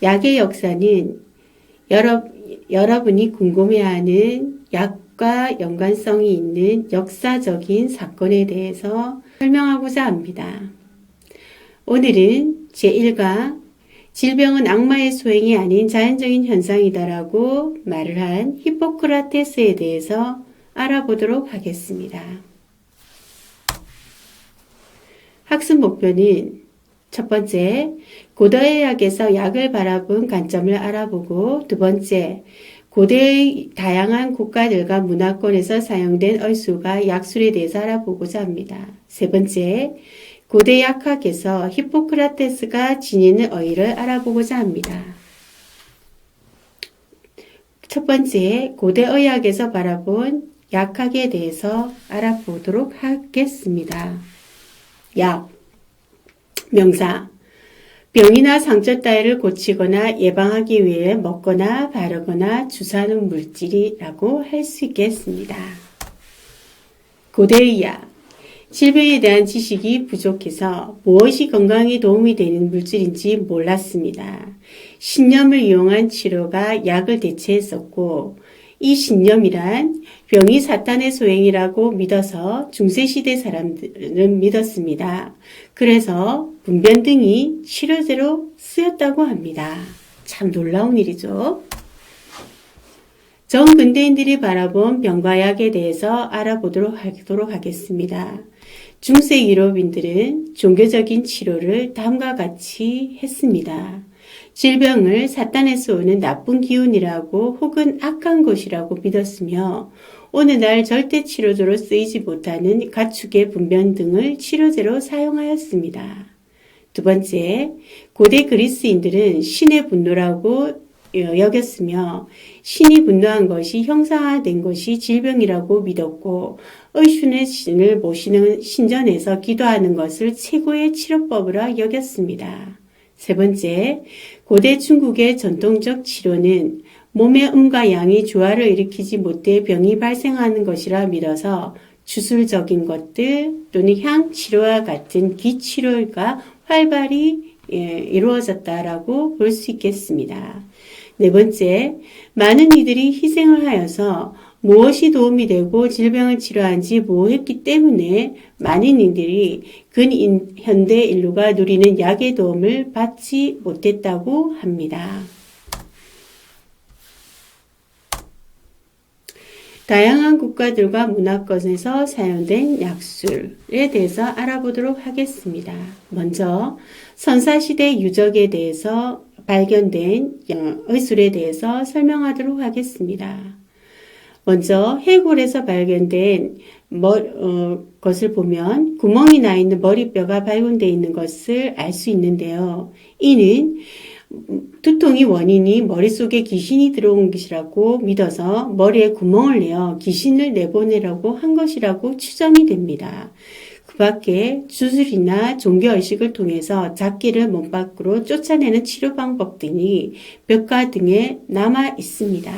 약의 역사는 여러분이 궁금해하는 약과 연관성이 있는 역사적인 사건에 대해서 설명하고자 합니다. 오늘은 제1강 질병은 악마의 소행이 아닌 자연적인 현상이다라고 말을 한 히포크라테스에 대해서 알아보도록 하겠습니다. 학습 목표는 첫 번째, 고대의학에서 약을 바라본 관점을 알아보고, 두 번째, 고대의 다양한 국가들과 문화권에서 사용된 의술과 약술에 대해서 알아보고자 합니다. 세 번째, 고대 약학에서 히포크라테스가 지니는 의의를 알아보고자 합니다. 첫 번째, 고대 의학에서 바라본 약학에 대해서 알아보도록 하겠습니다. 약, 명사, 병이나 상처 따위를 고치거나 예방하기 위해 먹거나 바르거나 주사하는 물질이라고 할 수 있겠습니다. 고대의 약, 질병에 대한 지식이 부족해서 무엇이 건강에 도움이 되는 물질인지 몰랐습니다. 신념을 이용한 치료가 약을 대체했었고, 이 신념이란 병이 사탄의 소행이라고 믿어서 중세시대 사람들은 믿었습니다. 그래서 분변 등이 치료제로 쓰였다고 합니다. 참 놀라운 일이죠. 정근대인들이 바라본 병과 약에 대해서 알아보도록 하겠습니다. 중세 유럽인들은 종교적인 치료를 다음과 같이 했습니다. 질병을 사탄에서 오는 나쁜 기운이라고 혹은 악한 것이라고 믿었으며 오늘날 절대 치료제로 쓰이지 못하는 가축의 분변 등을 치료제로 사용하였습니다. 두 번째, 고대 그리스인들은 신의 분노라고 여겼으며 신이 분노한 것이 형상화된 것이 질병이라고 믿었고 의순의 신을 모시는 신전에서 기도하는 것을 최고의 치료법으로 여겼습니다. 세 번째, 고대 중국의 전통적 치료는 몸의 음과 양이 조화를 일으키지 못해 병이 발생하는 것이라 믿어서 주술적인 것들 또는 향치료와 같은 기치료가 활발히 이루어졌다라고 볼 수 있겠습니다. 네 번째, 많은 이들이 희생을 하여서 무엇이 도움이 되고 질병을 치료한지 모호했기 때문에 많은 이들이 근현대 인류가 누리는 약의 도움을 받지 못했다고 합니다. 다양한 국가들과 문화권에서 사용된 약술에 대해서 알아보도록 하겠습니다. 먼저 선사시대 유적에 대해서 발견된 의술에 대해서 설명하도록 하겠습니다. 먼저 해골에서 발견된 것을 보면 구멍이 나 있는 머리뼈가 발견되어 있는 것을 알 수 있는데요. 이는 두통이 원인이 머릿속에 귀신이 들어온 것이라고 믿어서 머리에 구멍을 내어 귀신을 내보내라고 한 것이라고 추정이 됩니다. 그 밖에 주술이나 종교의식을 통해서 잡기를 몸 밖으로 쫓아내는 치료 방법 등이 벽화 등에 남아 있습니다.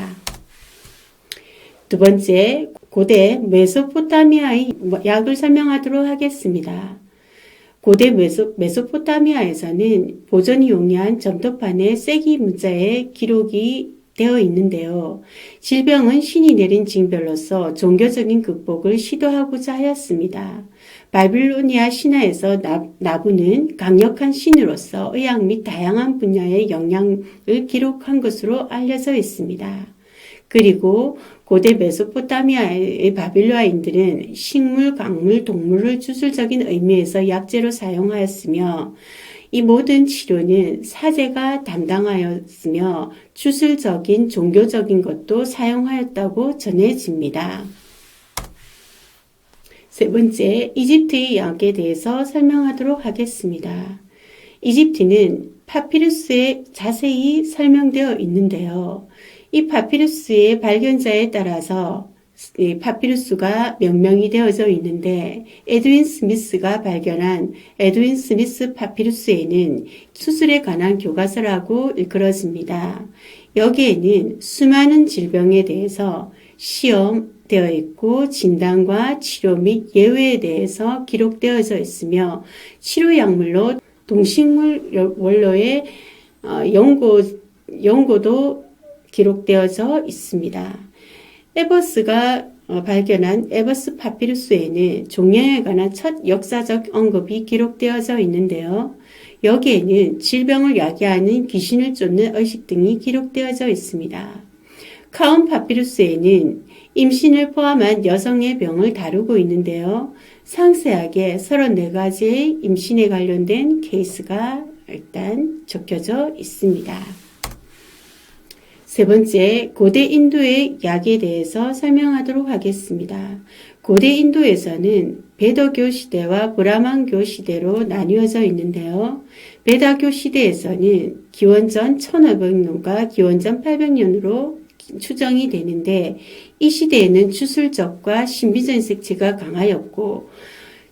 두 번째, 고대 메소포타미아의 약을 설명하도록 하겠습니다. 고대 메소포타미아에서는 보존이 용이한 점토판에 쐐기 문자에 기록이 되어 있는데요. 질병은 신이 내린 징별로서 종교적인 극복을 시도하고자 하였습니다. 바빌로니아 신화에서 나부는 강력한 신으로서 의학 및 다양한 분야의 영향을 기록한 것으로 알려져 있습니다. 그리고 고대 메소포타미아의 바빌로아인들은 식물, 강물, 동물을 주술적인 의미에서 약재로 사용하였으며 이 모든 치료는 사제가 담당하였으며 주술적인 종교적인 것도 사용하였다고 전해집니다. 세 번째, 이집트의 약에 대해서 설명하도록 하겠습니다. 이집트는 파피루스에 자세히 설명되어 있는데요. 이 파피루스의 발견자에 따라서 파피루스가 명명이 되어져 있는데 에드윈 스미스가 발견한 에드윈 스미스 파피루스에는 수술에 관한 교과서라고 일컬어집니다. 여기에는 수많은 질병에 대해서 시험되어 있고 진단과 치료 및 예외에 대해서 기록되어져 있으며 치료약물로 동식물 원료의 연고도 기록되어져 있습니다. 에버스가 발견한 에버스 파피루스에는 종양에 관한 첫 역사적 언급이 기록되어져 있는데요. 여기에는 질병을 야기하는 귀신을 쫓는 의식 등이 기록되어져 있습니다. 카운 파피루스에는 임신을 포함한 여성의 병을 다루고 있는데요. 상세하게 34가지의 임신에 관련된 케이스가 일단 적혀져 있습니다. 세 번째, 고대 인도의 약에 대해서 설명하도록 하겠습니다. 고대 인도에서는 베다교 시대와 브라만교 시대로 나뉘어져 있는데요. 베다교 시대에서는 기원전 1500년과 기원전 800년으로 추정이 되는데 이 시대에는 주술적과 신비적인 색채가 강하였고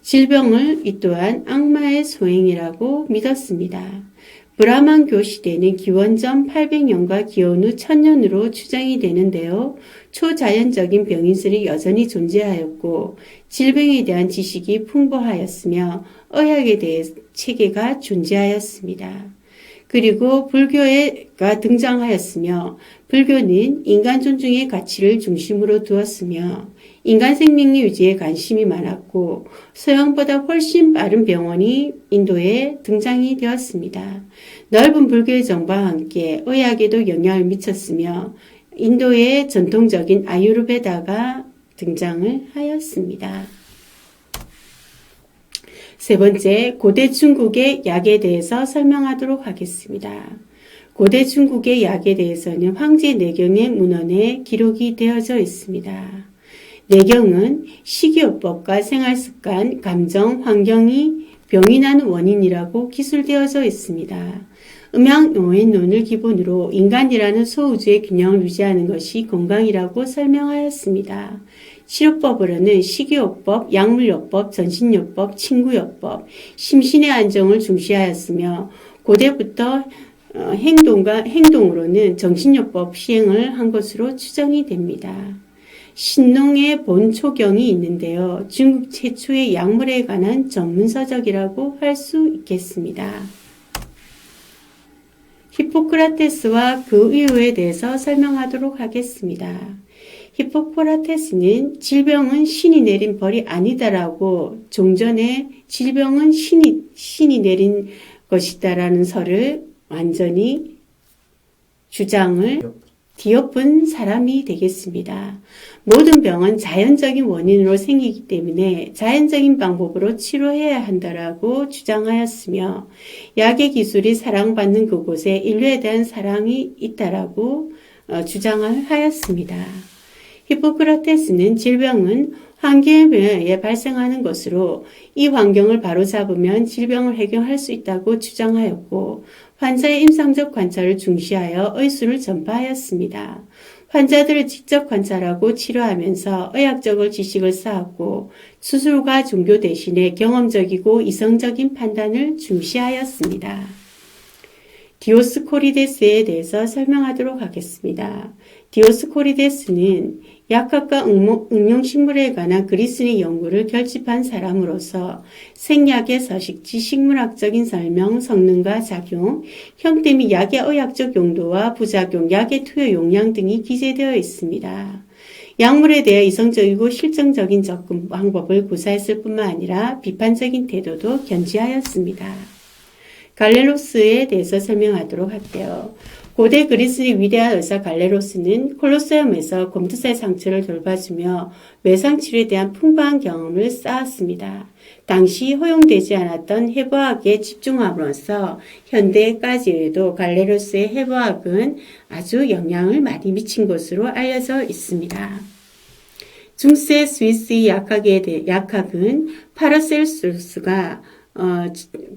질병을 이 또한 악마의 소행이라고 믿었습니다. 브라만교 시대는 기원전 800년과 기원 후 1000년으로 추정이 되는데요. 초자연적인 병인술이 여전히 존재하였고 질병에 대한 지식이 풍부하였으며 의학에 대해 체계가 존재하였습니다. 그리고 불교가 등장하였으며 불교는 인간 존중의 가치를 중심으로 두었으며 인간 생명 유지에 관심이 많았고 서양보다 훨씬 빠른 병원이 인도에 등장이 되었습니다. 넓은 불교의 정보와 함께 의학에도 영향을 미쳤으며 인도의 전통적인 아유르베다가 등장을 하였습니다. 세 번째, 고대 중국의 약에 대해서 설명하도록 하겠습니다. 고대 중국의 약에 대해서는 황제 내경의 문헌에 기록이 되어져 있습니다. 내경은 식이요법과 생활습관, 감정, 환경이 병이 나는 원인이라고 기술되어져 있습니다. 음양오행론을 기본으로 인간이라는 소우주의 균형을 유지하는 것이 건강이라고 설명하였습니다. 치료법으로는 식이요법, 약물요법, 전신요법, 친구요법, 심신의 안정을 중시하였으며 고대부터 행동으로는 정신요법 시행을 한 것으로 추정이 됩니다. 신농의 본초경이 있는데요. 중국 최초의 약물에 관한 전문서적이라고 할 수 있겠습니다. 히포크라테스와 그 이유에 대해서 설명하도록 하겠습니다. 히포크라테스는 질병은 신이 내린 벌이 아니다라고 종전에 질병은 신이 내린 것이다라는 설을 완전히 주장을 뒤엎은 사람이 되겠습니다. 모든 병은 자연적인 원인으로 생기기 때문에 자연적인 방법으로 치료해야 한다라고 주장하였으며 약의 기술이 사랑받는 그곳에 인류에 대한 사랑이 있다라고 주장을 하였습니다. 히포크라테스는 질병은 환경에 의해 발생하는 것으로 이 환경을 바로잡으면 질병을 해결할 수 있다고 주장하였고 환자의 임상적 관찰을 중시하여 의술을 전파하였습니다. 환자들을 직접 관찰하고 치료하면서 의학적인 지식을 쌓았고 수술과 종교 대신에 경험적이고 이성적인 판단을 중시하였습니다. 디오스코리데스에 대해서 설명하도록 하겠습니다. 디오스코리데스는 약학과 응용식물에 관한 그리스의 연구를 결집한 사람으로서 생약의 서식지, 식물학적인 설명, 성능과 작용, 형태 및 약의 의학적 용도와 부작용, 약의 투여 용량 등이 기재되어 있습니다. 약물에 대해 이성적이고 실증적인 접근 방법을 구사했을 뿐만 아니라 비판적인 태도도 견지하였습니다. 갈레로스에 대해서 설명하도록 할게요. 고대 그리스의 위대한 의사 갈레로스는 콜로세움에서 곰투사의 상처를 돌봐주며 외상치료에 대한 풍부한 경험을 쌓았습니다. 당시 허용되지 않았던 해부학에 집중함으로써 현대까지에도 갈레로스의 해부학은 아주 영향을 많이 미친 것으로 알려져 있습니다. 중세 스위스의 약학은 파라셀수스가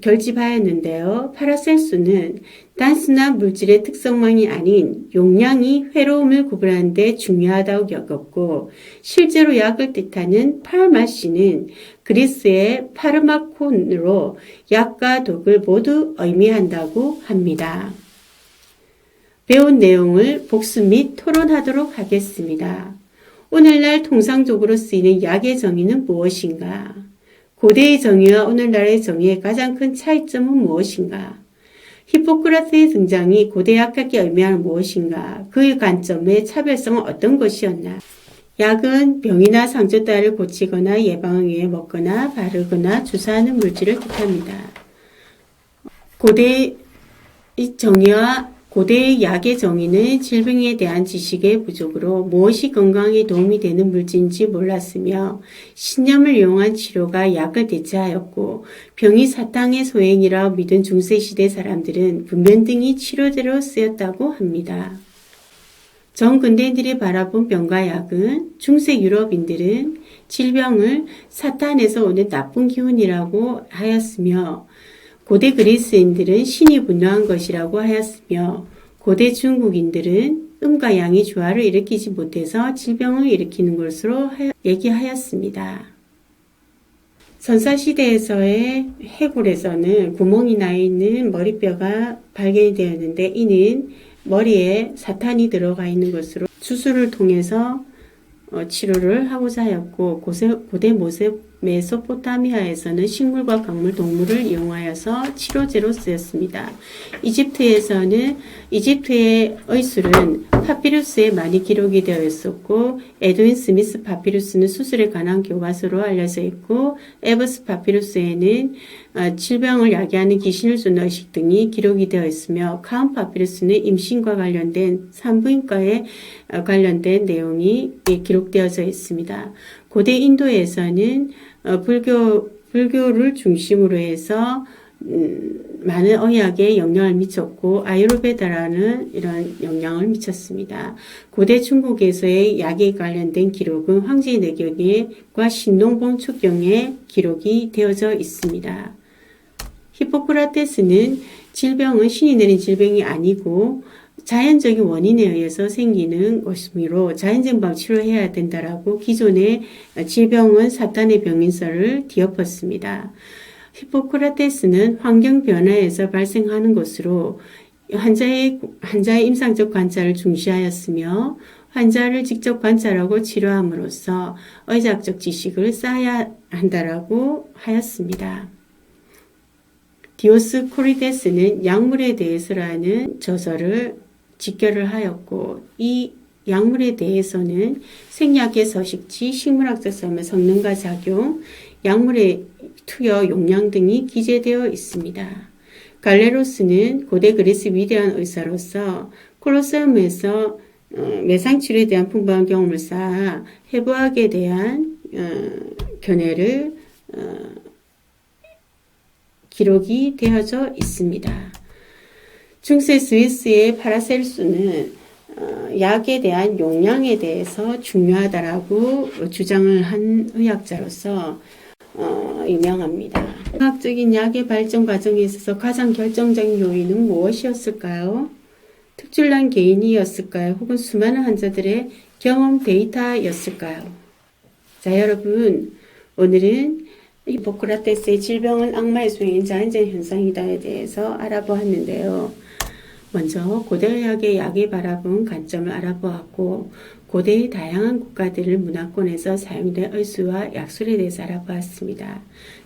결집하였는데요. 파라셀수는 단순한 물질의 특성만이 아닌 용량이 회로움을 구분하는 데 중요하다고 여겼고 실제로 약을 뜻하는 파르마시는 그리스의 파르마콘으로 약과 독을 모두 의미한다고 합니다. 배운 내용을 복습 및 토론하도록 하겠습니다. 오늘날 통상적으로 쓰이는 약의 정의는 무엇인가? 고대의 정의와 오늘날의 정의의 가장 큰 차이점은 무엇인가? 히포크라테스의 등장이 고대 약학이 의미하는 무엇인가? 그의 관점의 차별성은 어떤 것이었나? 약은 병이나 상처 따위를 고치거나 예방을 위해 먹거나 바르거나 주사하는 물질을 뜻합니다. 고대의 약의 정의는 질병에 대한 지식의 부족으로 무엇이 건강에 도움이 되는 물질인지 몰랐으며 신념을 이용한 치료가 약을 대체하였고 병이 사탕의 소행이라 믿은 중세시대 사람들은 분변 등이 치료제로 쓰였다고 합니다. 정근대인들이 바라본 병과 약은 중세 유럽인들은 질병을 사탄에서 오는 나쁜 기운이라고 하였으며 고대 그리스인들은 신이 분노한 것이라고 하였으며 고대 중국인들은 음과 양이 조화를 일으키지 못해서 질병을 일으키는 것으로 얘기하였습니다. 선사시대에서의 해골에서는 구멍이 나 있는 머리뼈가 발견이 되었는데 이는 머리에 사탄이 들어가 있는 것으로 수술을 통해서 치료를 하고자 하였고 고대 메소포타미아에서는 식물과 강물, 동물을 이용하여서 치료제로 쓰였습니다. 이집트의 의술은 파피루스에 많이 기록이 되어 있었고 에드윈 스미스 파피루스는 수술에 관한 교과서로 알려져 있고 에버스 파피루스에는 질병을 야기하는 귀신을 쫓는 의식 등이 기록이 되어 있으며 카운 파피루스는 임신과 관련된 산부인과에 관련된 내용이 기록되어져 있습니다. 고대 인도에서는 불교를 중심으로 해서 많은 의학에 영향을 미쳤고 아유르베다라는 이런 영향을 미쳤습니다. 고대 중국에서의 약에 관련된 기록은 황제 내경과 신농본 축경에 기록이 되어져 있습니다. 히포크라테스는 질병은 신이 내린 질병이 아니고 자연적인 원인에 의해서 생기는 것이므로 자연적인 방법으로 치료해야 된다라고 기존의 질병은 사탄의 병인설을 뒤엎었습니다. 히포크라테스는 환경 변화에서 발생하는 것으로 환자의 임상적 관찰을 중시하였으며 환자를 직접 관찰하고 치료함으로써 의학적 지식을 쌓아야 한다라고 하였습니다. 디오스코리데스는 약물에 대해서라는 저서를 직결을 하였고 이 약물에 대해서는 생약의 서식지, 식물학적 성능과 작용, 약물의 투여 용량 등이 기재되어 있습니다. 갈레로스는 고대 그리스 위대한 의사로서 콜로세움에서 매상치료에 대한 풍부한 경험을 쌓아 해부학에 대한 견해를 기록이 되어져 있습니다. 중세 스위스의 파라셀수는 약에 대한 용량에 대해서 중요하다라고 주장을 한 의학자로서 유명합니다. 의학적인 약의 발전 과정에 있어서 가장 결정적인 요인은 무엇이었을까요? 특출난 개인이었을까요? 혹은 수많은 환자들의 경험 데이터였을까요? 자, 여러분, 오늘은 히포크라테스의 질병은 악마의 수행인 자연적인 현상이다에 대해서 알아보았는데요. 먼저 고대의학의 약을 바라본 관점을 알아보았고 고대의 다양한 국가들의 문화권에서 사용된 의술과 약술에 대해서 알아보았습니다.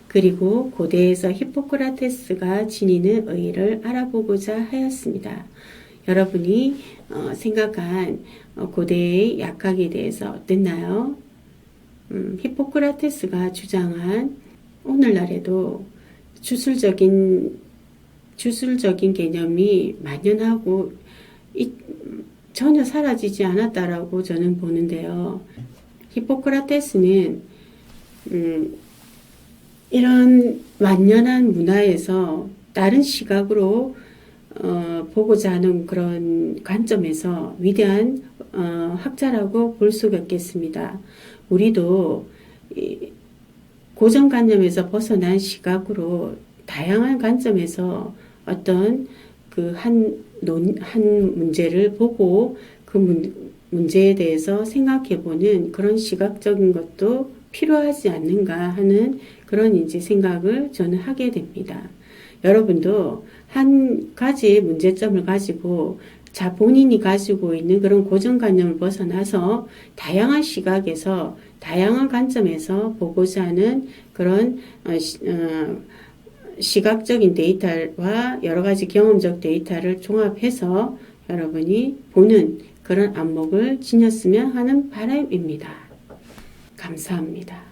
그리고 고대에서 히포크라테스가 지니는 의의를 알아보고자 하였습니다. 여러분이 생각한 고대의 약학에 대해서 어땠나요? 히포크라테스가 주장한 오늘날에도 주술적인 개념이 만연하고 전혀 사라지지 않았다라고 저는 보는데요. 히포크라테스는 이런 만연한 문화에서 다른 시각으로 보고자 하는 그런 관점에서 위대한 학자라고 볼 수가 있겠습니다. 우리도 고정관념에서 벗어난 시각으로 다양한 관점에서 어떤 한 문제를 보고 그 문제에 대해서 생각해보는 그런 시각적인 것도 필요하지 않는가 하는 그런 이제 생각을 저는 하게 됩니다. 여러분도 한 가지의 문제점을 가지고 본인이 가지고 있는 그런 고정관념을 벗어나서 다양한 시각에서 다양한 관점에서 보고자 하는 그런 시각적인 데이터와 여러 가지 경험적 데이터를 종합해서 여러분이 보는 그런 안목을 지녔으면 하는 바람입니다. 감사합니다.